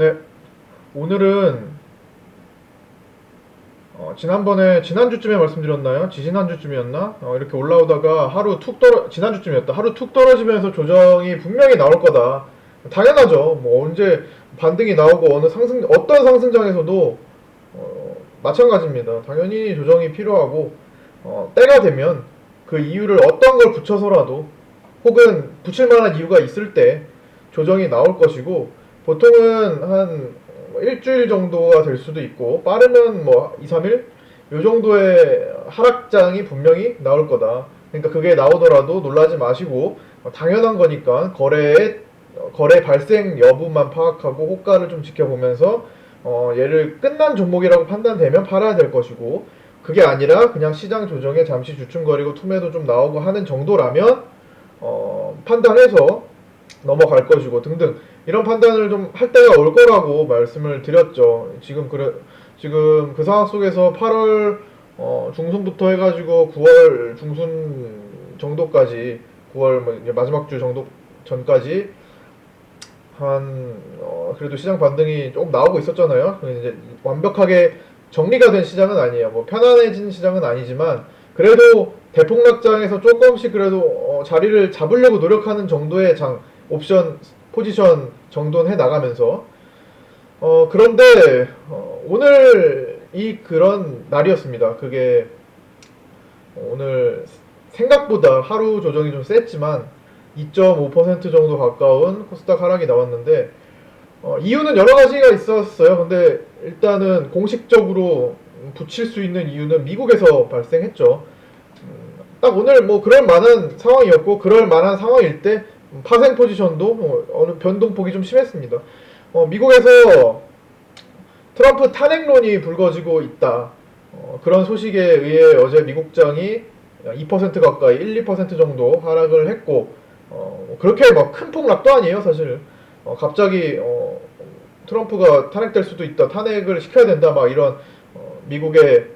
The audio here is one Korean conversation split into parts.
네, 오늘은 지난주쯤에 말씀드렸나요? 지지난주쯤이었나? 이렇게 올라오다가 지난주쯤이었다. 하루 툭 떨어지면서 조정이 분명히 나올 거다. 당연하죠. 뭐 언제 반등이 나오고 어떤 상승장에서도 마찬가지입니다. 당연히 조정이 필요하고, 때가 되면 그 이유를 어떤 걸 붙여서라도 혹은 붙일 만한 이유가 있을 때 조정이 나올 것이고, 보통은 한 일주일 정도가 될 수도 있고 빠르면 뭐 2, 3일 요 정도의 하락장이 분명히 나올 거다. 그러니까 그게 나오더라도 놀라지 마시고, 당연한 거니까 거래 발생 여부만 파악하고 호가를 좀 지켜보면서 얘를 끝난 종목이라고 판단되면 팔아야 될 것이고, 그게 아니라 그냥 시장 조정에 잠시 주춤거리고 투매도 좀 나오고 하는 정도라면 판단해서 넘어갈 것이고 등등, 이런 판단을 좀 할 때가 올 거라고 말씀을 드렸죠. 지금 그 상황 속에서 8월 중순부터 해가지고 9월 중순 정도까지, 9월 뭐 이제 마지막 주 정도 전까지 그래도 시장 반등이 조금 나오고 있었잖아요. 이제 완벽하게 정리가 된 시장은 아니에요. 뭐 편안해진 시장은 아니지만 그래도 대폭락장에서 조금씩 그래도 자리를 잡으려고 노력하는 정도의 옵션 포지션 정도는 해 나가면서, 그런데 오늘 그런 날이었습니다. 그게 오늘 생각보다 하루 조정이 좀 셌지만 2.5% 정도 가까운 코스닥 하락이 나왔는데, 이유는 여러 가지가 있었어요. 근데 일단은 공식적으로 붙일 수 있는 이유는 미국에서 발생했죠. 딱 오늘 뭐 그럴 만한 상황이었고, 그럴 만한 상황일 때 파생 포지션도 어느 변동폭이 좀 심했습니다. 미국에서 트럼프 탄핵론이 불거지고 있다. 그런 소식에 의해 어제 미국장이 2% 가까이 1, 2% 정도 하락을 했고, 그렇게 막 큰 폭락도 아니에요, 사실. 갑자기 트럼프가 탄핵될 수도 있다, 탄핵을 시켜야 된다, 막 이런 미국의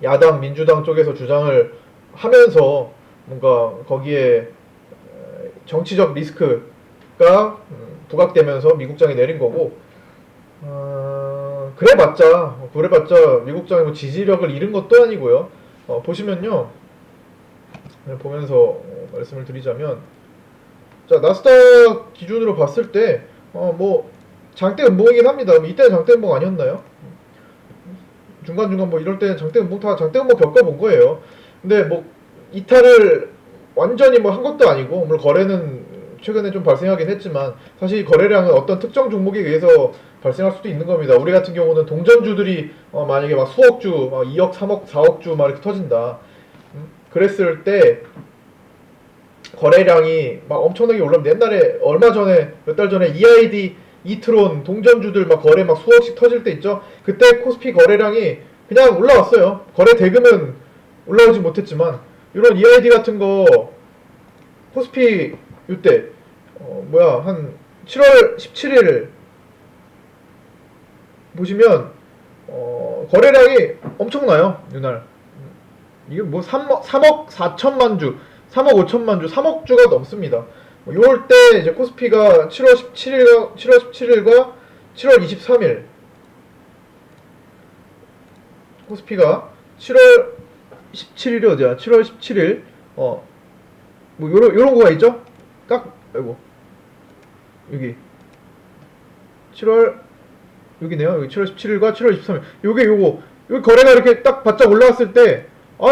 야당 민주당 쪽에서 주장을 하면서 뭔가 거기에 정치적 리스크가 부각되면서 미국장이 내린 거고, 그래봤자 미국장이 뭐 지지력을 잃은 것도 아니고요. 보시면요, 보면서 말씀을 드리자면, 자, 나스닥 기준으로 봤을 때 뭐 장대 음봉이긴 합니다. 뭐 이때는 장대 음봉 아니었나요? 중간중간 뭐 이럴 때 장대 음봉 겪어본 거예요. 근데 뭐 이탈을 완전히 뭐 한 것도 아니고, 물론 거래는 최근에 좀 발생하긴 했지만 사실 거래량은 어떤 특정 종목에 의해서 발생할 수도 있는 겁니다. 우리 같은 경우는 동전주들이 만약에 막 수억주, 막 2억, 3억, 4억주 막 이렇게 터진다. 그랬을 때 거래량이 막 엄청나게 올라면, 옛날에 얼마 전에 몇 달 전에 EID, 이트론, 동전주들 막 거래 막 수억씩 터질 때 있죠. 그때 코스피 거래량이 그냥 올라왔어요. 거래 대금은 올라오지 못했지만 이런 EID 같은 거 코스피 이때 한 7월 17일 보시면 거래량이 엄청나요. 이날 이게 뭐 3억 4천만 주, 3억 5천만 주, 3억 주가 넘습니다. 요럴 때 이제 코스피가 7월 17일과 7월 23일, 코스피가 7월 17일이 어디야? 7월 17일 뭐 요런 거가 있죠? 아이고, 여기 7월, 여기네요. 여기 7월 17일과 7월 23일. 여기 거래가 이렇게 딱 바짝 올라왔을 때,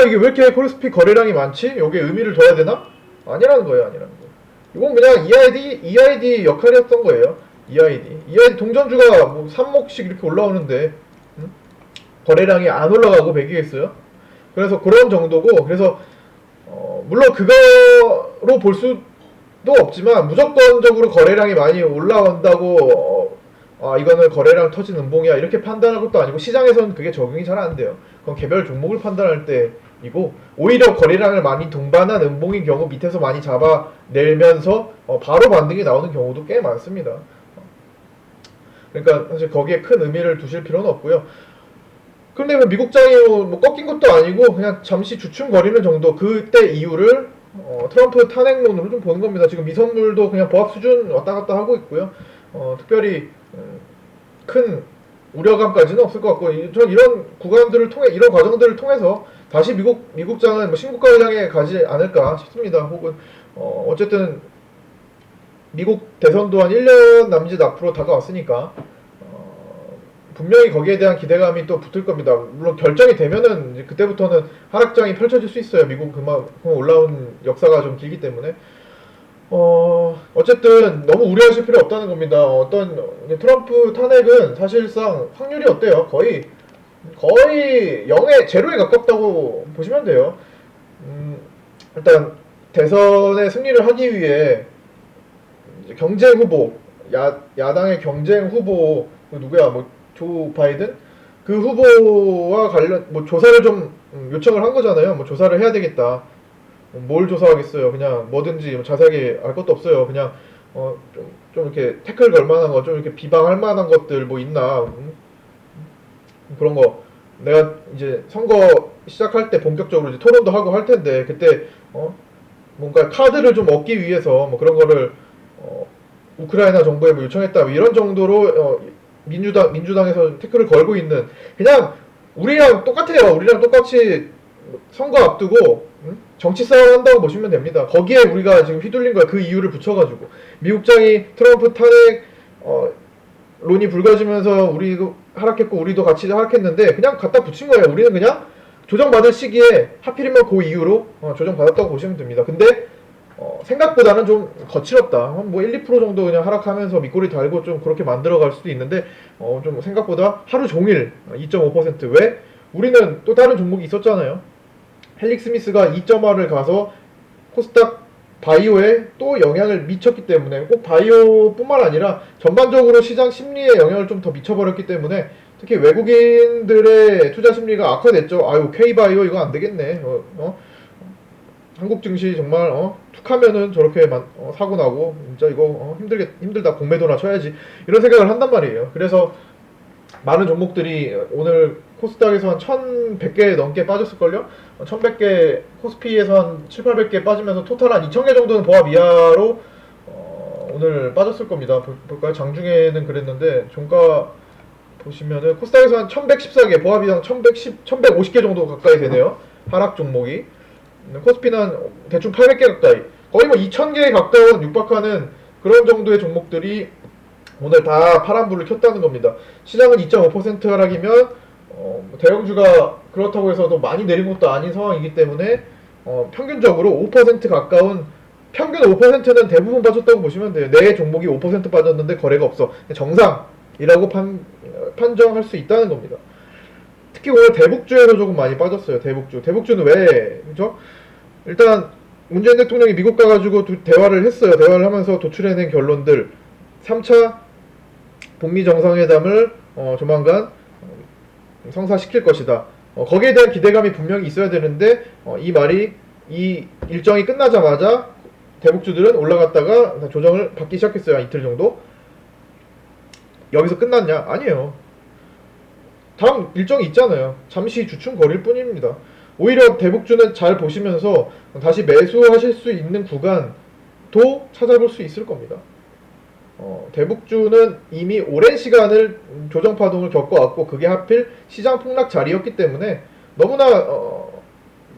이게 왜 이렇게 코스피 거래량이 많지? 여기에 의미를 둬야 되나? 아니라는 거예요. 이건 그냥 EID 역할이었던 거예요. EID 동전주가 뭐 3억씩 이렇게 올라오는데, 거래량이 안 올라가고 매기겠어요? 그래서 그런 정도고, 그래서 물론 그거로 볼 수도 없지만 무조건적으로 거래량이 많이 올라온다고 이거는 거래량 터진 음봉이야 이렇게 판단할 것도 아니고, 시장에서는 그게 적용이 잘 안 돼요. 그건 개별 종목을 판단할 때이고, 오히려 거래량을 많이 동반한 음봉인 경우 밑에서 많이 잡아내면서 바로 반등이 나오는 경우도 꽤 많습니다. 그러니까 사실 거기에 큰 의미를 두실 필요는 없고요. 그런데 미국장이 뭐 꺾인 것도 아니고 그냥 잠시 주춤거리는 정도, 그때 이유를 트럼프 탄핵론으로 좀 보는 겁니다. 지금 미선물도 그냥 보합 수준 왔다 갔다 하고 있고요. 특별히 큰 우려감까지는 없을 것 같고, 전 이런 구간들을 통해, 이런 과정들을 통해서 다시 미국장은 뭐 신국가를 향해 가지 않을까 싶습니다. 혹은 어쨌든 미국 대선도 한 1년 남짓 앞으로 다가왔으니까 분명히 거기에 대한 기대감이 또 붙을 겁니다. 물론 결정이 되면은 이제 그때부터는 하락장이 펼쳐질 수 있어요. 미국 그만큼 올라온 역사가 좀 길기 때문에. 어쨌든 너무 우려하실 필요 없다는 겁니다. 어떤 트럼프 탄핵은 사실상 확률이 어때요? 거의 0에 제로에 가깝다고 보시면 돼요. 일단 대선에 승리를 하기 위해 이제 경쟁 후보, 야당의 경쟁 후보 누구야? 뭐 조 바이든 그 후보와 관련 뭐 조사를 좀 요청을 한 거잖아요. 뭐 조사를 해야 되겠다. 뭘 조사하겠어요. 그냥 뭐든지 뭐 자세하게 알 것도 없어요. 그냥 좀 이렇게 태클 걸 만한 거, 좀 이렇게 비방할 만한 것들 뭐 있나 그런 거. 내가 이제 선거 시작할 때 본격적으로 이제 토론도 하고 할 텐데 그때 뭔가 카드를 좀 얻기 위해서 뭐 그런 거를 우크라이나 정부에 뭐 요청했다 뭐 이런 정도로 민주당에서 태클을 걸고 있는 그냥 우리랑 똑같아요. 우리랑 똑같이 선거 앞두고 정치 싸움 한다고 보시면 됩니다. 거기에 우리가 지금 휘둘린 거야. 그 이유를 붙여가지고 미국장이 트럼프 탄핵 론이 불거지면서 우리도 하락했고 우리도 같이 하락했는데 그냥 갖다 붙인 거예요. 우리는 그냥 조정받을 시기에 하필이면 그 이유로 조정받았다고 보시면 됩니다. 근데 생각보다는 좀 거칠었다. 뭐 1, 2% 정도 그냥 하락하면서 밑꼬리 달고 좀 그렇게 만들어갈 수도 있는데 좀 생각보다 하루 종일 2.5% 왜? 우리는 또 다른 종목이 있었잖아요. 헬릭 스미스가 2.5를 가서 코스닥 바이오에 또 영향을 미쳤기 때문에 꼭 바이오뿐만 아니라 전반적으로 시장 심리에 영향을 좀 더 미쳐버렸기 때문에 특히 외국인들의 투자 심리가 악화됐죠. 아유 K바이오 이거 안 되겠네. 한국 증시 정말 툭하면은 저렇게 사고 나고 진짜 이거 힘들다 공매도나 쳐야지 이런 생각을 한단 말이에요. 그래서 많은 종목들이 오늘 코스닥에서 한 1100개 넘게 빠졌을걸요? 1100개, 코스피에서 한 7, 800개 빠지면서 토탈 한 2000개 정도는 보합 이하로 오늘 빠졌을 겁니다. 볼까요? 장중에는 그랬는데 종가 보시면은 코스닥에서 한 1114개, 보합 이상 1150개 정도 가까이 되네요. 하락 종목이. 코스피는 한 대충 800개 가까이. 거의 뭐 2000개에 가까운 육박하는 그런 정도의 종목들이 오늘 다 파란불을 켰다는 겁니다. 시장은 2.5% 하락이면 대형주가 그렇다고 해서 도 많이 내린 것도 아닌 상황이기 때문에 평균적으로 5% 가까운 평균 5%는 대부분 빠졌다고 보시면 돼요. 내 종목이 5% 빠졌는데 거래가 없어. 정상이라고 판정할 수 있다는 겁니다. 특히 오늘 대북주에서 조금 많이 빠졌어요. 대북주는 왜? 그죠? 일단 문재인 대통령이 미국 가가지고 대화를 했어요. 대화를 하면서 도출해낸 결론들 3차 북미 정상회담을 조만간 성사시킬 것이다. 거기에 대한 기대감이 분명히 있어야 되는데 이 일정이 끝나자마자 대북주들은 올라갔다가 조정을 받기 시작했어요. 한 이틀 정도. 여기서 끝났냐? 아니에요. 다음 일정이 있잖아요. 잠시 주춤거릴 뿐입니다. 오히려 대북주는 잘 보시면서 다시 매수하실 수 있는 구간도 찾아볼 수 있을 겁니다. 대북주는 이미 오랜 시간을 조정파동을 겪어왔고 그게 하필 시장 폭락 자리였기 때문에 너무나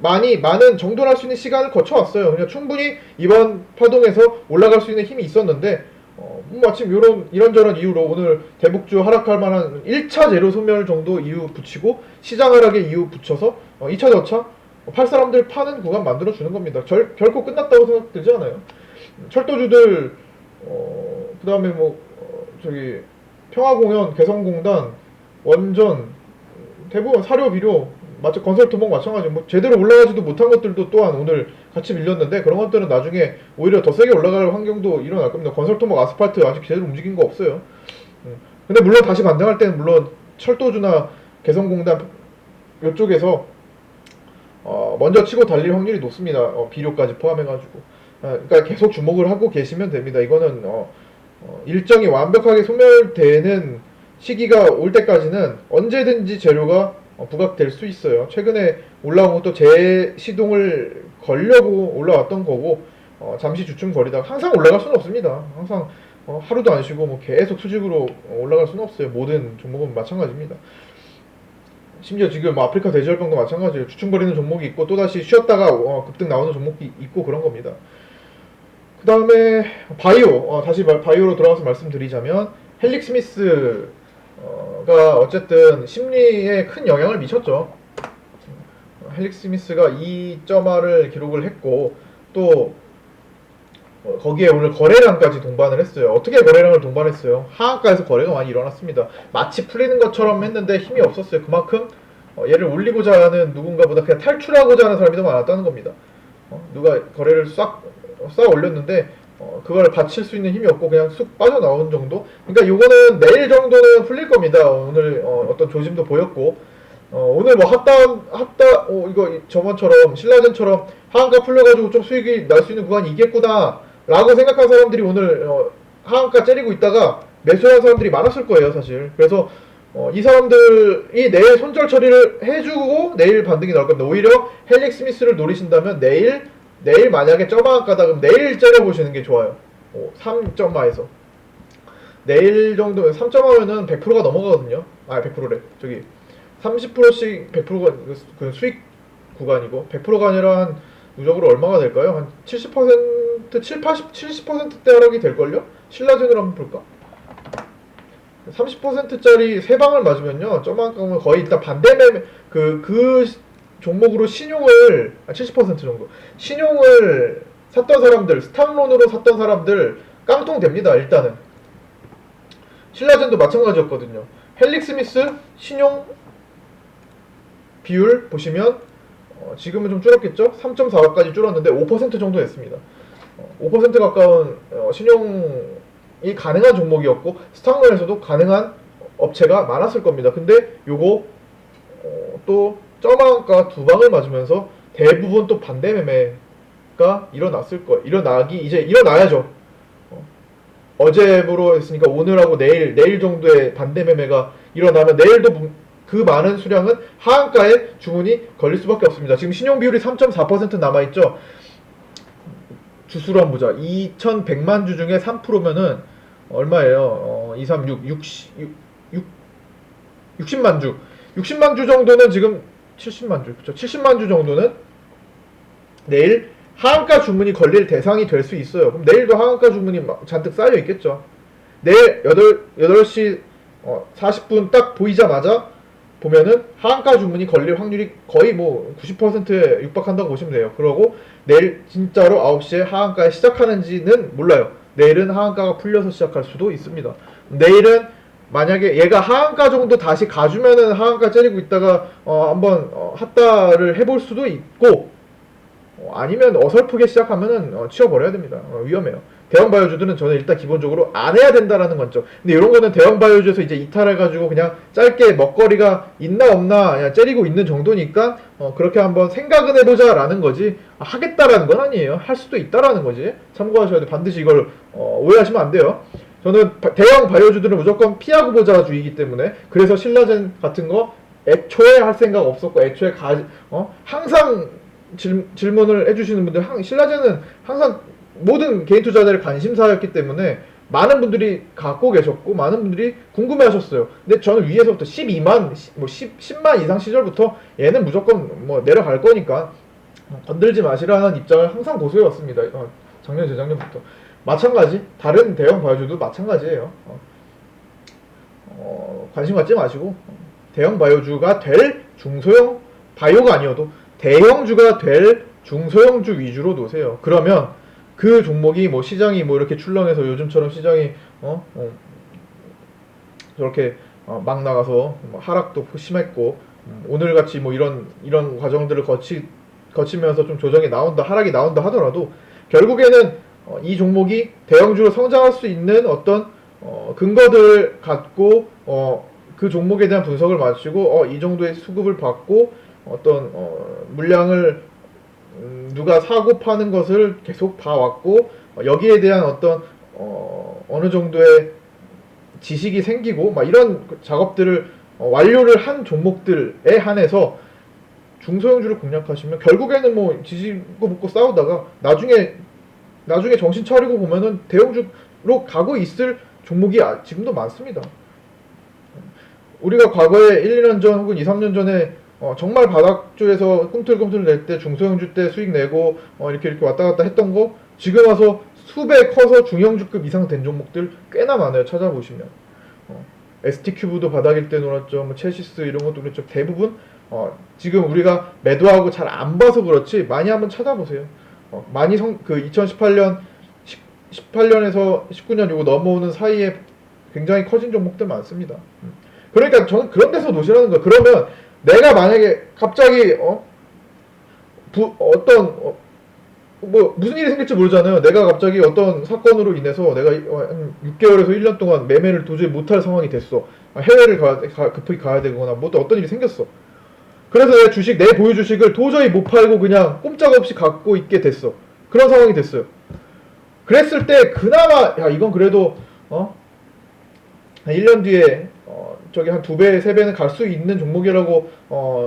많은 정돈할 수 있는 시간을 거쳐왔어요. 그냥 충분히 이번 파동에서 올라갈 수 있는 힘이 있었는데 마침 이런저런 이유로 오늘 대북주 하락할 만한 1차 재료 소멸 정도 이유 붙이고 시장 하락의 이유 붙여서 2차 저차 팔 사람들 파는 구간 만들어주는 겁니다. 결코 끝났다고 생각 들지 않아요. 철도주들 그 다음에 평화공연, 개성공단, 원전 대부분 사료, 비료 건설 토목 마찬가지 제대로 올라가지도 못한 것들도 또한 오늘 같이 밀렸는데 그런 것들은 나중에 오히려 더 세게 올라갈 환경도 일어날 겁니다. 건설 토목 아스팔트 아직 제대로 움직인 거 없어요. 근데 물론 다시 반등할 때는 물론 철도주나 개성공단 이쪽에서 먼저 치고 달릴 확률이 높습니다. 비료까지 포함해가지고. 그러니까 계속 주목을 하고 계시면 됩니다. 이거는 일정이 완벽하게 소멸되는 시기가 올 때까지는 언제든지 재료가 부각될 수 있어요. 최근에 올라온 것도 재시동을 걸려고 올라왔던 거고 잠시 주춤거리다가 항상 올라갈 수는 없습니다. 항상 하루도 안 쉬고 뭐 계속 수직으로 올라갈 수는 없어요. 모든 종목은 마찬가지입니다. 심지어 지금 뭐 아프리카 돼지열병도 마찬가지예요. 주춤거리는 종목이 있고 또다시 쉬었다가 급등 나오는 종목이 있고 그런 겁니다. 그 다음에 바이오, 다시 바이오로 돌아와서 말씀드리자면 헬릭 스미스가 어쨌든 심리에 큰 영향을 미쳤죠. 헬릭 스미스가 2.R을 기록을 했고 또 거기에 오늘 거래량까지 동반을 했어요. 어떻게 거래량을 동반했어요? 하한가에서 거래가 많이 일어났습니다. 마치 풀리는 것처럼 했는데 힘이 없었어요. 그만큼 얘를 올리고자 하는 누군가보다 그냥 탈출하고자 하는 사람이 더 많았다는 겁니다. 누가 거래를 싹 올렸는데 그걸 받칠 수 있는 힘이 없고 그냥 쑥 빠져나오는 정도? 그러니까 요거는 내일 정도는 풀릴 겁니다. 오늘 어떤 조짐도 보였고 오늘 뭐 이거 저번처럼 신라젠처럼 하한가 풀려가지고 좀 수익이 날 수 있는 구간이 있겠구나 라고 생각한 사람들이 오늘 하한가 째리고 있다가 매수한 사람들이 많았을 거예요 사실. 그래서 이 사람들이 내일 손절 처리를 해주고 내일 반등이 나올 겁니다. 오히려 헬릭 스미스를 노리신다면 내일 만약에 점화가다 그럼 내일 째려보시는 게 좋아요. 3점화에서 내일 정도면 3점화면은 100%가 넘어가거든요. 100%래. 저기 30%씩 100%가 그 수익 구간이고 100%가 아니라 한 누적으로 얼마가 될까요? 한 70%, 70%대 하락이 될걸요? 신라젠으로 한번 볼까? 30%짜리 3방을 맞으면요, 점만큼은 거의 일단 반대매매, 그 종목으로 신용을, 70% 정도, 신용을 샀던 사람들, 스탑론으로 샀던 사람들, 깡통 됩니다, 일단은. 신라젠도 마찬가지였거든요. 헬릭 스미스 신용 비율 보시면, 지금은 좀 줄었겠죠? 3.4까지 줄었는데 5% 정도 됐습니다. 5% 가까운 신용이 가능한 종목이었고 스탁론에서도 가능한 업체가 많았을 겁니다. 근데 요거 또 점화가 2방을 맞으면서 대부분 또 반대 매매가 일어났을 거예요. 이제 일어나야죠. 어제부로 했으니까 오늘하고 내일 정도의 반대 매매가 일어나면 내일도 그 많은 수량은 하한가에 주문이 걸릴 수밖에 없습니다. 지금 신용 비율이 3.4% 남아있죠. 주수로 한번 보자. 2,100만 주 중에 3%면은 얼마예요? 2, 3, 60만 주. 60만 주 정도는 지금 70만 주. 그쵸? 70만 주 정도는 내일 하한가 주문이 걸릴 대상이 될 수 있어요. 그럼 내일도 하한가 주문이 잔뜩 쌓여 있겠죠. 내일 8시 40분 딱 보이자마자 보면은 하한가 주문이 걸릴 확률이 거의 뭐 90%에 육박한다고 보시면 돼요. 그러고 내일 진짜로 9시에 하한가에 시작하는지는 몰라요. 내일은 하한가가 풀려서 시작할 수도 있습니다. 내일은 만약에 얘가 하한가 정도 다시 가주면은 하한가 째리고 있다가 한번 핫다를 해볼 수도 있고 아니면 어설프게 시작하면은 치워버려야 됩니다. 위험해요. 대형 바이오주들은 저는 일단 기본적으로 안 해야 된다라는 관점. 근데 이런 거는 대형 바이오주에서 이제 이탈해가지고 그냥 짧게 먹거리가 있나 없나 그냥 째리고 있는 정도니까 그렇게 한번 생각은 해보자라는 거지 하겠다라는 건 아니에요. 할 수도 있다라는 거지. 참고하셔야 돼. 반드시 이걸 오해하시면 안 돼요. 저는 대형 바이오주들은 무조건 피하고 보자 주의이기 때문에 그래서 신라젠 같은 거 애초에 할 생각 없었고 애초에 항상 질문을 해주시는 분들 신라젠은 항상 모든 개인 투자자들 관심사였기 때문에 많은 분들이 갖고 계셨고 많은 분들이 궁금해하셨어요. 근데 저는 위에서부터 12만, 10만 이상 시절부터 얘는 무조건 뭐 내려갈 거니까 건들지 마시라는 입장을 항상 고수해왔습니다. 작년 재작년부터 마찬가지 다른 대형 바이오주도 마찬가지예요. 관심 갖지 마시고 대형 바이오주가 될 중소형 바이오가 아니어도 대형주가 될 중소형주 위주로 놓으세요. 그러면 그 종목이 뭐 시장이 뭐 이렇게 출렁해서 요즘처럼 시장이 저렇게 막 나가서 뭐 하락도 심했고 오늘같이 뭐 이런 과정들을 거치면서 좀 조정이 나온다 하락이 나온다 하더라도 결국에는 이 종목이 대형주로 성장할 수 있는 어떤 근거들을 갖고 그 종목에 대한 분석을 마치고 이 정도의 수급을 받고 어떤 물량을 누가 사고 파는 것을 계속 봐왔고 여기에 대한 어떤 어느 정도의 지식이 생기고 막 이런 작업들을 완료를 한 종목들에 한해서 중소형주를 공략하시면 결국에는 뭐 지지고 볶고 싸우다가 나중에 정신 차리고 보면은 대형주 가고 있을 종목이 지금도 많습니다. 우리가 과거에 1, 2년 전 혹은 2, 3년 전에 정말 바닥주에서 꿈틀꿈틀 낼 때 중소형주 때 수익 내고 이렇게 왔다 갔다 했던 거 지금 와서 수배 커서 중형주급 이상 된 종목들 꽤나 많아요. 찾아보시면 ST큐브도 바닥일 때 놀았죠. 뭐 체시스 이런 것도 그렇죠. 대부분 지금 우리가 매도하고 잘 안 봐서 그렇지 많이 한번 찾아보세요. 많이 그 2018년 18년에서 19년 요거 넘어오는 사이에 굉장히 커진 종목들 많습니다. 그러니까 저는 그런 데서 놓으시라는 거예요. 그러면 내가 만약에 갑자기 뭐 무슨 일이 생길지 모르잖아요. 내가 갑자기 어떤 사건으로 인해서 내가 한 6개월에서 1년 동안 매매를 도저히 못할 상황이 됐어. 해외를 급하게 가야 되거나 뭐 또 어떤 일이 생겼어. 그래서 내 보유 주식을 도저히 못 팔고 그냥 꼼짝없이 갖고 있게 됐어. 그런 상황이 됐어요. 그랬을 때 그나마 야 이건 그래도 한 1년 뒤에 저기 한 2배, 3배는 갈 수 있는 종목이라고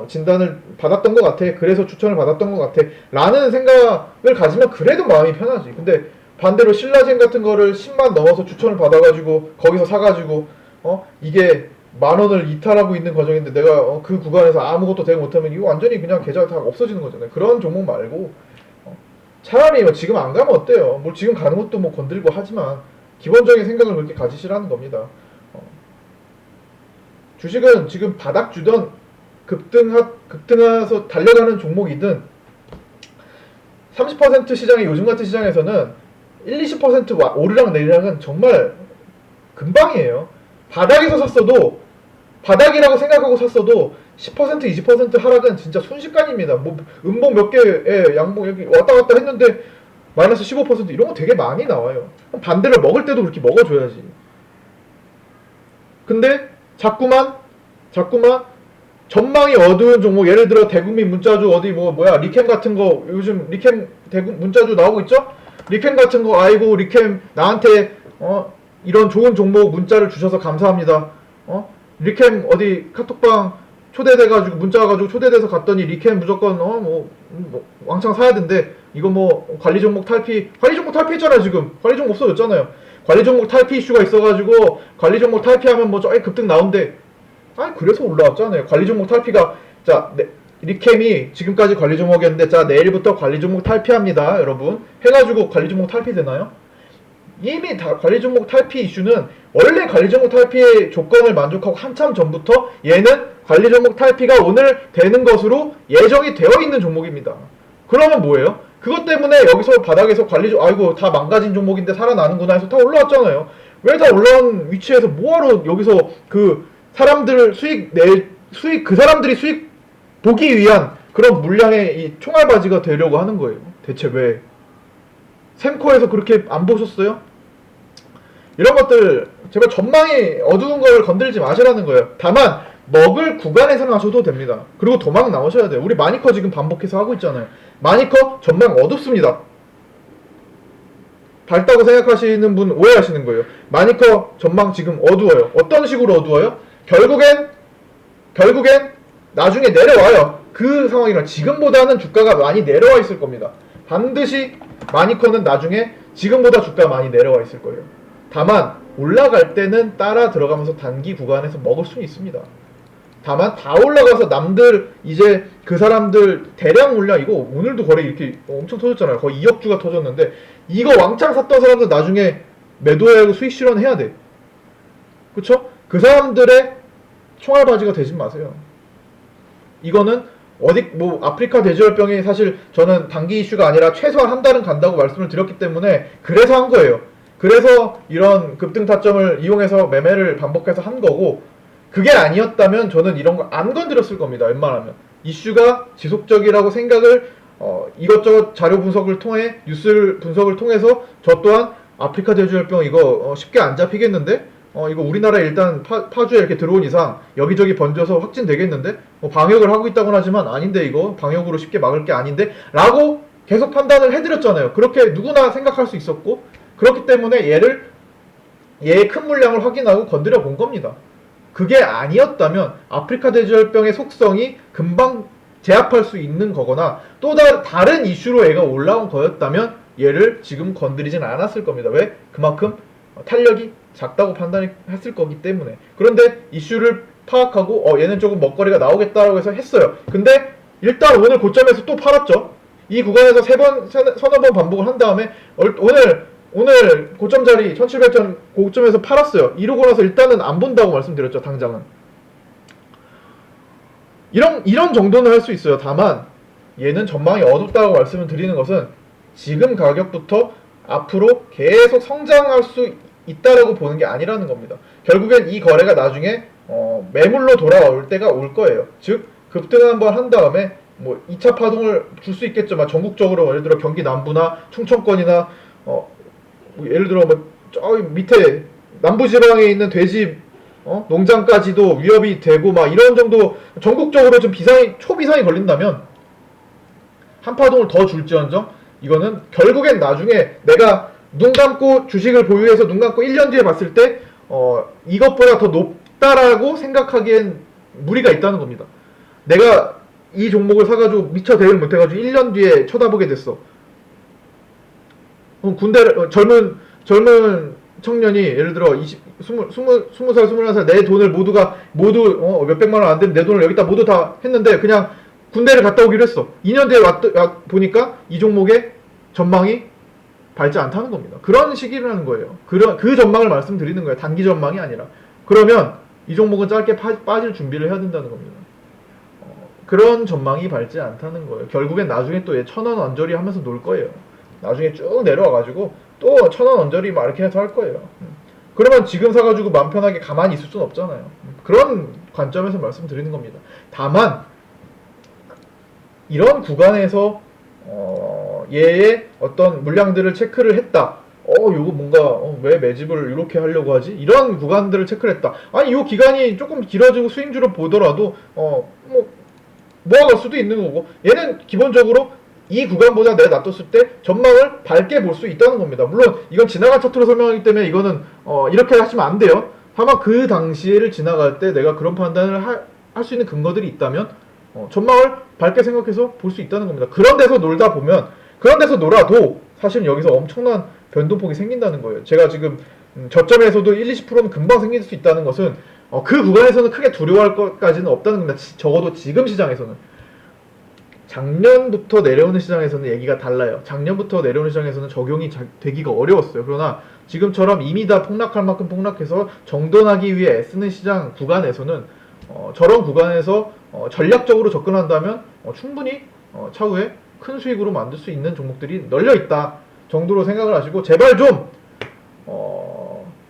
진단을 받았던 것 같아. 그래서 추천을 받았던 것 같아. 라는 생각을 가지면 그래도 마음이 편하지. 근데 반대로 신라젠 같은 거를 10만 넘어서 추천을 받아가지고 거기서 사가지고 이게 10,000원을 이탈하고 있는 과정인데 내가 그 구간에서 아무것도 대응 못하면 이거 완전히 그냥 계좌가 다 없어지는 거잖아요. 그런 종목 말고 차라리 지금 안 가면 어때요? 뭐 지금 가는 것도 뭐 건들고 하지만 기본적인 생각을 그렇게 가지시라는 겁니다. 주식은 지금 바닥 주던 급등해서 달려가는 종목이든 30% 시장이 요즘 같은 시장에서는 1, 20% 오르락 내리락은 정말 금방이에요. 바닥에서 샀어도 바닥이라고 생각하고 샀어도 10% 20% 하락은 진짜 순식간입니다. 뭐 음봉 몇 개에 양봉 여기 왔다 갔다 했는데 마이너스 15% 이런 거 되게 많이 나와요. 반대로 먹을 때도 그렇게 먹어줘야지. 근데 자꾸만 전망이 어두운 종목, 예를 들어 대국민 문자주 어디 리캠 같은 거 요즘 리캠 문자주 나오고 있죠? 리캠 같은 거 아이고 리캠 나한테 이런 좋은 종목 문자를 주셔서 감사합니다. 리캠 어디 카톡방 초대돼가지고 문자 와가지고 초대돼서 갔더니 리캠 무조건 왕창 사야 된대. 이거 관리 종목 탈피했잖아요. 지금 관리 종목 없어졌잖아요. 관리 종목 탈피 이슈가 있어가지고 관리 종목 탈피하면 저기 급등 나온대. 그래서 올라왔잖아요. 관리 종목 탈피가 리캠이 지금까지 관리 종목이었는데 자 내일부터 관리 종목 탈피합니다 여러분 해가지고 관리 종목 탈피되나요? 이미 다 관리 종목 탈피 이슈는 원래 관리 종목 탈피의 조건을 만족하고 한참 전부터 얘는 관리 종목 탈피가 오늘 되는 것으로 예정이 되어 있는 종목입니다. 그러면 뭐예요? 그것 때문에 여기서 바닥에서 아이고 다 망가진 종목인데 살아나는구나 해서 다 올라왔잖아요. 왜 다 올라온 위치에서 뭐하러 여기서 그 사람들 그 사람들이 수익 보기 위한 그런 물량의 이 총알바지가 되려고 하는 거예요. 대체 왜? semco에서 그렇게 안 보셨어요? 이런 것들 제발 전망이 어두운 걸 건들지 마시라는 거예요. 다만 먹을 구간에서는 하셔도 됩니다. 그리고 도망 나오셔야 돼요. 우리 마니커 지금 반복해서 하고 있잖아요. 마니커 전망 어둡습니다. 밝다고 생각하시는 분 오해하시는 거예요. 마니커 전망 지금 어두워요. 어떤 식으로 어두워요? 결국엔 나중에 내려와요. 그 상황이라 지금보다는 주가가 많이 내려와 있을 겁니다. 반드시 마니커는 나중에 지금보다 주가가 많이 내려와 있을 거예요. 다만 올라갈 때는 따라 들어가면서 단기 구간에서 먹을 수는 있습니다. 다만 다 올라가서 남들 이제 그 사람들 대량 물량 이거 오늘도 거래 이렇게 엄청 터졌잖아요. 거의 2억 주가 터졌는데 이거 왕창 샀던 사람들 나중에 매도해야 하고 수익 실현해야 돼. 그쵸? 그 사람들의 총알바지가 되지 마세요. 이거는 아프리카 돼지열병이 사실 저는 단기 이슈가 아니라 최소한 한 달은 간다고 말씀을 드렸기 때문에 그래서 한 거예요. 그래서 이런 급등 타점을 이용해서 매매를 반복해서 한 거고 그게 아니었다면 저는 이런 거 안 건드렸을 겁니다. 웬만하면. 이슈가 지속적이라고 생각을 이것저것 자료 분석을 통해 뉴스 분석을 통해서 저 또한 아프리카 돼지열병 이거 쉽게 안 잡히겠는데 이거 우리나라에 일단 파주에 이렇게 들어온 이상 여기저기 번져서 확진되겠는데 방역을 하고 있다고는 하지만 아닌데 이거 방역으로 쉽게 막을 게 아닌데 라고 계속 판단을 해드렸잖아요. 그렇게 누구나 생각할 수 있었고 그렇기 때문에 얘의 큰 물량을 확인하고 건드려 본 겁니다. 그게 아니었다면 아프리카 돼지열병의 속성이 금방 제압할 수 있는 거거나 또 다른 이슈로 얘가 올라온 거였다면 얘를 지금 건드리진 않았을 겁니다. 왜? 그만큼 탄력이 작다고 판단했을 거기 때문에. 그런데 이슈를 파악하고 얘는 조금 먹거리가 나오겠다라고 해서 했어요. 근데 일단 오늘 고점에서 또 팔았죠. 이 구간에서 서너 번 반복을 한 다음에 오늘 고점 자리 1700점 고점에서 팔았어요. 이러고 나서 일단은 안 본다고 말씀드렸죠. 당장은 이런 정도는 할 수 있어요. 다만 얘는 전망이 어둡다고 말씀을 드리는 것은 지금 가격부터 앞으로 계속 성장할 수 있다라고 보는 게 아니라는 겁니다. 결국엔 이 거래가 나중에 매물로 돌아올 때가 올 거예요. 즉 급등 한번 한 다음에 뭐 2차 파동을 줄 수 있겠지만 전국적으로 예를 들어 경기 남부나 충청권이나 예를 들어 뭐 저기 밑에 남부지방에 있는 돼지 농장까지도 위협이 되고 막 이런 정도 전국적으로 좀 초비상이 걸린다면 한 파동을 더 줄지언정 이거는 결국엔 나중에 내가 눈 감고 주식을 보유해서 눈 감고 1년 뒤에 봤을 때 이것보다 더 높다라고 생각하기엔 무리가 있다는 겁니다. 내가 이 종목을 사가지고 미처 대응을 못해가지고 1년 뒤에 쳐다보게 됐어. 군대를 젊은 청년이 예를 들어 20살 21살 내 돈을 모두 몇백만 원 안 되는 내 돈을 여기다 모두 다 했는데 그냥 군대를 갔다 오기로 했어. 2년 뒤에 보니까 이 종목의 전망이 밝지 않다는 겁니다. 그런 시기라는 거예요. 그 전망을 말씀드리는 거예요. 단기 전망이 아니라. 그러면 이 종목은 짧게 빠질 준비를 해야 된다는 겁니다. 그런 전망이 밝지 않다는 거예요. 결국엔 나중에 또 1,000원 언저리 하면서 놀 거예요. 나중에 쭉 내려와가지고 또 1,000원 언저리 막 이렇게 해서 할 거예요. 그러면 지금 사가지고 마음 편하게 가만히 있을 수는 없잖아요. 그런 관점에서 말씀드리는 겁니다. 다만 이런 구간에서 얘의 어떤 물량들을 체크를 했다. 요거 뭔가 왜 매집을 이렇게 하려고 하지? 이런 구간들을 체크를 했다. 아니 요 기간이 조금 길어지고 스윙주로 보더라도 모아갈 수도 있는 거고 얘는 기본적으로 이 구간보다 내가 놔뒀을 때 전망을 밝게 볼 수 있다는 겁니다. 물론 이건 지나간 차트로 설명하기 때문에 이거는 이렇게 하시면 안 돼요. 다만 그 당시를 지나갈 때 내가 그런 판단을 할 수 있는 근거들이 있다면 전망을 밝게 생각해서 볼 수 있다는 겁니다. 그런 데서 놀아도 사실 여기서 엄청난 변동폭이 생긴다는 거예요. 제가 지금 저점에서도 1-20%는 금방 생길 수 있다는 것은 그 구간에서는 크게 두려워할 것까지는 없다는 겁니다. 적어도 지금 시장에서는. 작년부터 내려오는 시장에서는 얘기가 달라요. 작년부터 내려오는 시장에서는 적용이 되기가 어려웠어요. 그러나 지금처럼 이미 다 폭락할 만큼 폭락해서 정돈하기 위해 애쓰는 시장 구간에서는 저런 구간에서 전략적으로 접근한다면 충분히 차후에 큰 수익으로 만들 수 있는 종목들이 널려있다 정도로 생각을 하시고 제발 좀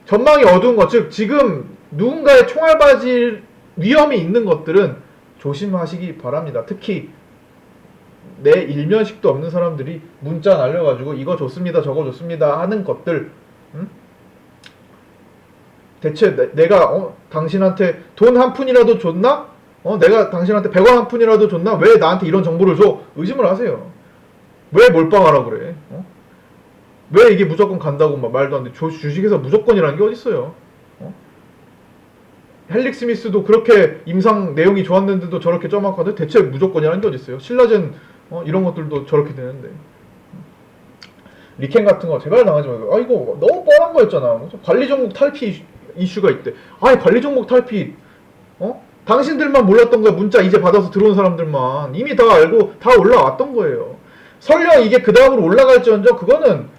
전망이 어두운 것, 즉 지금 누군가의 총알 맞을 위험이 있는 것들은 조심하시기 바랍니다. 특히 내 일면식도 없는 사람들이 문자 날려가지고 이거 좋습니다 저거 좋습니다 하는 것들 대체 내가 당신한테 돈 한 푼이라도 줬나? 내가 당신한테 100원 한 푼이라도 줬나? 왜 나한테 이런 정보를 줘? 의심을 하세요. 왜 몰빵하라 그래? 왜 이게 무조건 간다고 막 말도 안 돼. 주식에서 무조건이라는 게 어딨어요? 헬릭 스미스도 그렇게 임상 내용이 좋았는데도 저렇게 쩌막하는데 대체 무조건이라는 게 어딨어요? 신라젠 이런 것들도 저렇게 되는데. 리켄 같은 거 제발 당하지 말고. 이거 너무 뻔한 거였잖아. 관리 종목 탈피 이슈가 있대. 아니 관리 종목 탈피 당신들만 몰랐던 거야. 문자 이제 받아서 들어온 사람들만 이미 다 알고 다 올라왔던 거예요. 설령 이게 그 다음으로 올라갈지언정 그거는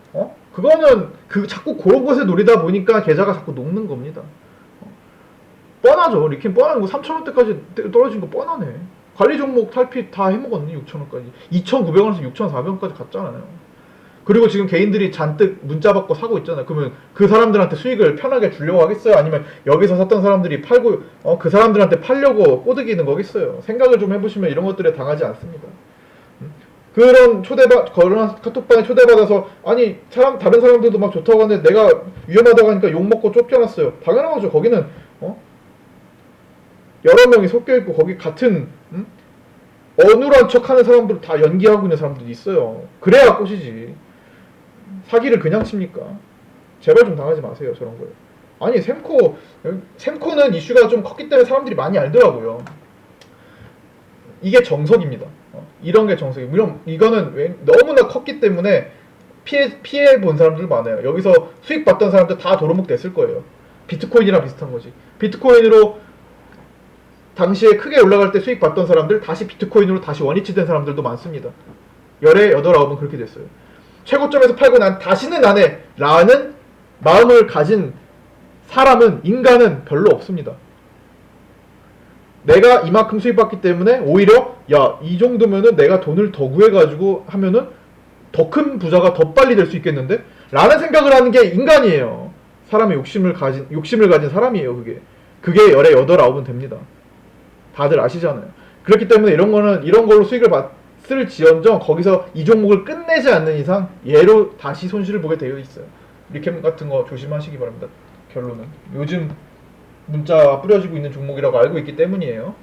자꾸 그런 곳에 노리다 보니까 계좌가 자꾸 녹는 겁니다. 뻔하죠. 리켄 뻔한 거 3,000원대까지 떨어진 거 뻔하네. 관리 종목 탈피 다 해먹었네. 6,000원까지 2,900원에서 6,400원까지 갔잖아요. 그리고 지금 개인들이 잔뜩 문자 받고 사고 있잖아요. 그러면 그 사람들한테 수익을 편하게 주려고 하겠어요? 아니면 여기서 샀던 사람들이 팔고 그 사람들한테 팔려고 꼬드기는 거겠어요? 생각을 좀 해보시면 이런 것들에 당하지 않습니다. 그런 그런 카톡방에 초대받아서 아니 다른 사람들도 막 좋다고 하는데 내가 위험하다고 하니까 욕먹고 쫓겨났어요. 당연하죠. 거기는 여러 명이 섞여있고 거기 같은 어눌한 척하는 사람들 다 연기하고 있는 사람들이 있어요. 그래야 꽃이지. 사기를 그냥 칩니까? 제발 좀 당하지 마세요. 저런 거요. 아니 샘코는 이슈가 좀 컸기 때문에 사람들이 많이 알더라고요. 이게 정석입니다. 이런 게 정석이에요. 물론 이거는 너무나 컸기 때문에 피해 본 사람들 많아요. 여기서 수익 봤던 사람들 다 도루묵 됐을 거예요. 비트코인이랑 비슷한 거지. 비트코인으로 당시에 크게 올라갈 때 수익 봤던 사람들 다시 비트코인으로 다시 원위치 된 사람들도 많습니다. 열에 8, 9은 그렇게 됐어요. 최고점에서 팔고 난 다시는 안 해 라는 마음을 가진 사람은, 인간은 별로 없습니다. 내가 이만큼 수익 받기 때문에 오히려 야, 이 정도면은 내가 돈을 더 구해가지고 하면은 더 큰 부자가 더 빨리 될 수 있겠는데? 라는 생각을 하는 게 인간이에요. 사람의 욕심을 가진 사람이에요. 그게 열에 8, 9은 됩니다. 다들 아시잖아요. 그렇기 때문에 이런 걸로 수익을 봤을 지언정 거기서 이 종목을 끝내지 않는 이상 얘로 다시 손실을 보게 되어 있어요. 리캠 같은 거 조심하시기 바랍니다. 결론은 요즘 문자 뿌려지고 있는 종목이라고 알고 있기 때문이에요.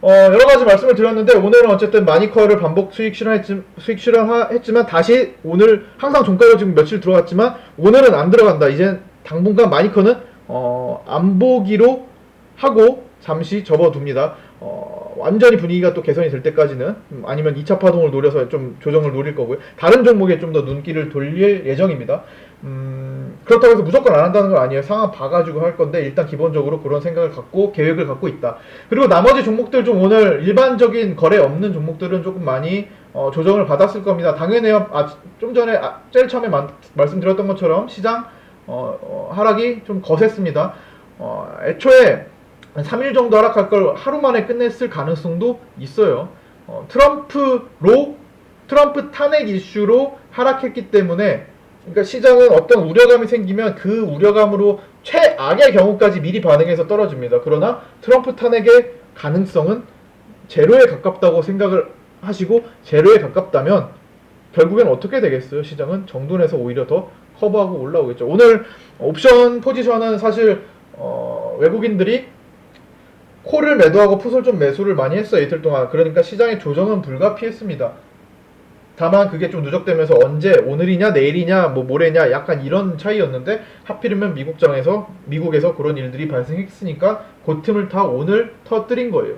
여러가지 말씀을 드렸는데 오늘은 어쨌든 마니커를 반복 수익 실현했지만 다시 오늘 항상 종가로 지금 며칠 들어갔지만 오늘은 안 들어간다. 이제 당분간 마니커는 안 보기로 하고 잠시 접어둡니다. 완전히 분위기가 또 개선이 될 때까지는, 아니면 2차 파동을 노려서 좀 조정을 노릴 거고요. 다른 종목에 좀 더 눈길을 돌릴 예정입니다. 그렇다고 해서 무조건 안 한다는 건 아니에요. 상황 봐가지고 할 건데 일단 기본적으로 그런 생각을 갖고 계획을 갖고 있다. 그리고 나머지 종목들 좀 오늘 일반적인 거래 없는 종목들은 조금 많이 조정을 받았을 겁니다. 당연해요. 좀 전에 제일 처음에 말씀드렸던 것처럼 시장 하락이 좀 거셌습니다. 애초에 3일 정도 하락할 걸 하루 만에 끝냈을 가능성도 있어요. 트럼프 탄핵 이슈로 하락했기 때문에, 그러니까 시장은 어떤 우려감이 생기면 그 우려감으로 최악의 경우까지 미리 반응해서 떨어집니다. 그러나 트럼프 탄핵의 가능성은 제로에 가깝다고 생각을 하시고, 제로에 가깝다면 결국엔 어떻게 되겠어요? 시장은 정돈해서 오히려 더 커버하고 올라오겠죠. 오늘 옵션 포지션은 사실 외국인들이 콜을 매도하고 풋을 좀 매수를 많이 했어요. 이틀 동안. 그러니까 시장의 조정은 불가피했습니다. 다만 그게 좀 누적되면서 언제, 오늘이냐 내일이냐 뭐 모레냐 약간 이런 차이였는데, 하필이면 미국에서 그런 일들이 발생했으니까 그 틈을 다 오늘 터뜨린 거예요.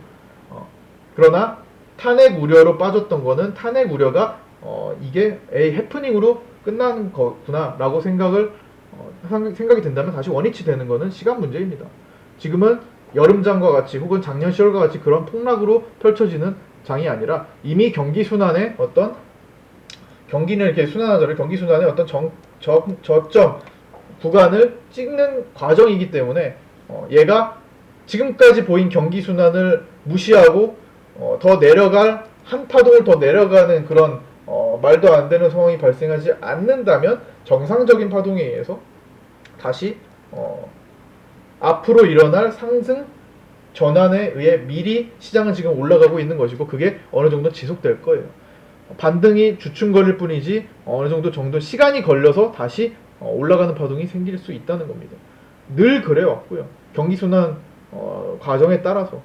그러나 탄핵 우려로 빠졌던 거는 탄핵 우려가 이게 해프닝으로 끝나는 거구나 라고 생각이 된다면 다시 원위치 되는 거는 시간 문제입니다. 지금은 여름장과 같이 혹은 작년 10월과 같이 그런 폭락으로 펼쳐지는 장이 아니라 이미 경기 순환의 경기는 이렇게 순환하잖아요. 경기 순환의 어떤 저점 구간을 찍는 과정이기 때문에 얘가 지금까지 보인 경기 순환을 무시하고 더 내려갈, 한 파동을 더 내려가는 그런 말도 안 되는 상황이 발생하지 않는다면 정상적인 파동에 의해서 다시 앞으로 일어날 상승 전환에 의해 미리 시장은 지금 올라가고 있는 것이고, 그게 어느 정도 지속될 거예요. 반등이 주춤거릴 뿐이지 어느 정도 시간이 걸려서 다시 올라가는 파동이 생길 수 있다는 겁니다. 늘 그래 왔고요. 경기순환 과정에 따라서.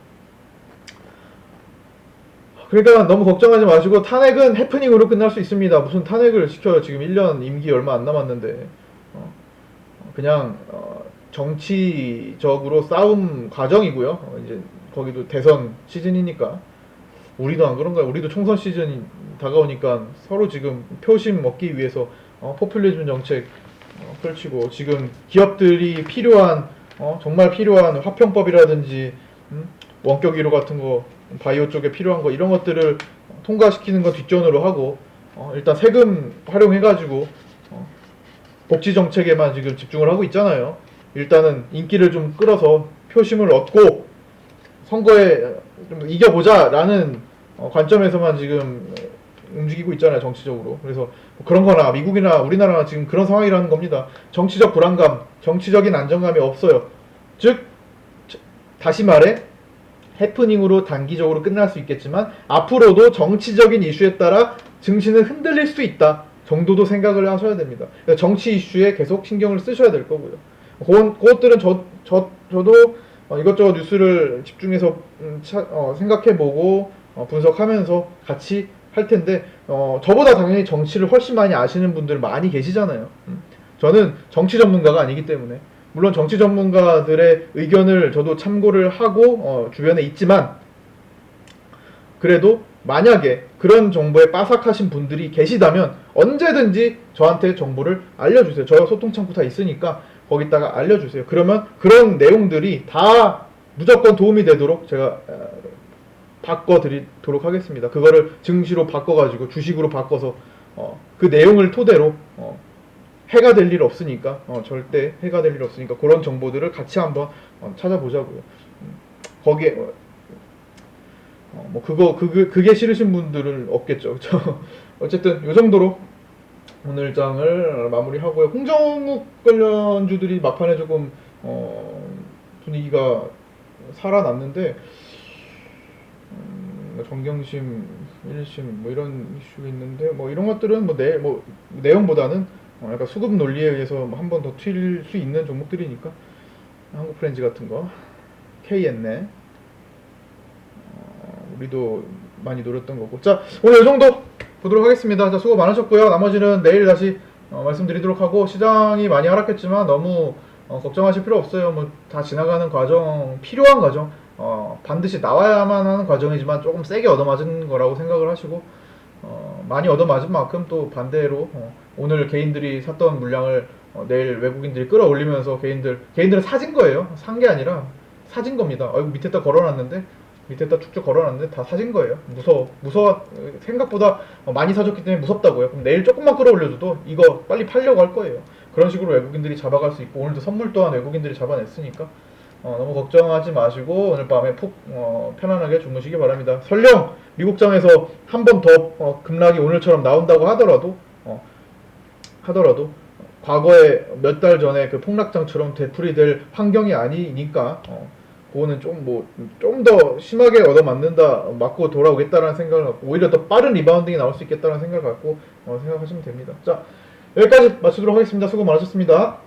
그러니까 너무 걱정하지 마시고, 탄핵은 해프닝으로 끝날 수 있습니다. 무슨 탄핵을 시켜요. 지금 1년 임기 얼마 안 남았는데. 그냥 정치적으로 싸움 과정이고요. 이제 거기도 대선 시즌이니까. 우리도 안 그런가요? 우리도 총선 시즌이 다가오니까 서로 지금 표심 얻기 위해서 포퓰리즘 정책 펼치고, 지금 기업들이 정말 필요한 화평법이라든지 원격 의료 같은 거, 바이오 쪽에 필요한 거, 이런 것들을 통과시키는 거 뒷전으로 하고, 일단 세금 활용해가지고 복지 정책에만 지금 집중을 하고 있잖아요. 일단은 인기를 좀 끌어서 표심을 얻고 선거에 좀 이겨보자라는 관점에서만 지금 움직이고 있잖아요, 정치적으로. 그래서 그런 거나 미국이나 우리나라가 지금 그런 상황이라는 겁니다. 정치적 불안감, 정치적인 안정감이 없어요. 즉, 다시 말해 해프닝으로 단기적으로 끝날 수 있겠지만 앞으로도 정치적인 이슈에 따라 증시는 흔들릴 수 있다 정도도 생각을 하셔야 됩니다. 정치 이슈에 계속 신경을 쓰셔야 될 거고요. 그것들은 저도 이것저것 뉴스를 집중해서 생각해보고 분석하면서 같이 할 텐데, 저보다 당연히 정치를 훨씬 많이 아시는 분들 많이 계시잖아요. 저는 정치 전문가가 아니기 때문에, 물론 정치 전문가들의 의견을 저도 참고를 하고 주변에 있지만, 그래도 만약에 그런 정보에 빠삭하신 분들이 계시다면 언제든지 저한테 정보를 알려주세요. 저 소통 창구 다 있으니까 거기다가 알려주세요. 그러면 그런 내용들이 다 무조건 도움이 되도록 제가 바꿔드리도록 하겠습니다. 그거를 증시로 바꿔가지고 주식으로 바꿔서 그 내용을 토대로 해가 될 일 없으니까 절대 해가 될 일 없으니까 그런 정보들을 같이 한번 찾아보자고요. 거기에 뭐 그게 싫으신 분들은 없겠죠. 그렇죠? 어쨌든 요 정도로 오늘 장을 마무리하고요. 홍정욱 관련주들이 막판에 조금 분위기가 살아났는데 정경심, 1심 뭐 이런 이슈가 있는데 뭐 이런 것들은 뭐 내용보다는 약간 수급 논리에 의해서 한 번 더 튈 수 있는 종목들이니까 한국 프렌즈 같은 거, K엔네 우리도 많이 노렸던 거고. 자, 오늘 이 정도 보도록 하겠습니다. 자, 수고 많으셨고요. 나머지는 내일 다시 말씀드리도록 하고, 시장이 많이 하락했지만 너무 걱정하실 필요 없어요. 뭐 다 지나가는 과정, 필요한 과정, 반드시 나와야만 하는 과정이지만 조금 세게 얻어맞은 거라고 생각을 하시고, 많이 얻어맞은 만큼 또 반대로 오늘 개인들이 샀던 물량을 내일 외국인들이 끌어올리면서 개인들은 사진 거예요. 산 게 아니라 사진 겁니다. 아이고 밑에다 걸어놨는데 밑에다 쭉쭉 걸어놨는데 다 사진 거예요. 무서워 생각보다 많이 사줬기 때문에 무섭다고요. 그럼 내일 조금만 끌어올려줘도 이거 빨리 팔려고 할 거예요. 그런 식으로 외국인들이 잡아갈 수 있고 오늘도 선물 또한 외국인들이 잡아냈으니까 너무 걱정하지 마시고 오늘 밤에 푹 편안하게 주무시기 바랍니다. 설령 미국장에서 한 번 더 급락이 오늘처럼 나온다고 하더라도 과거에 몇 달 전에 그 폭락장처럼 되풀이될 환경이 아니니까 그거는 좀 더 심하게 얻어맞는다, 맞고 돌아오겠다라는 생각을 갖고 오히려 더 빠른 리바운딩이 나올 수 있겠다는 생각을 갖고 생각하시면 됩니다. 자, 여기까지 마치도록 하겠습니다. 수고 많으셨습니다.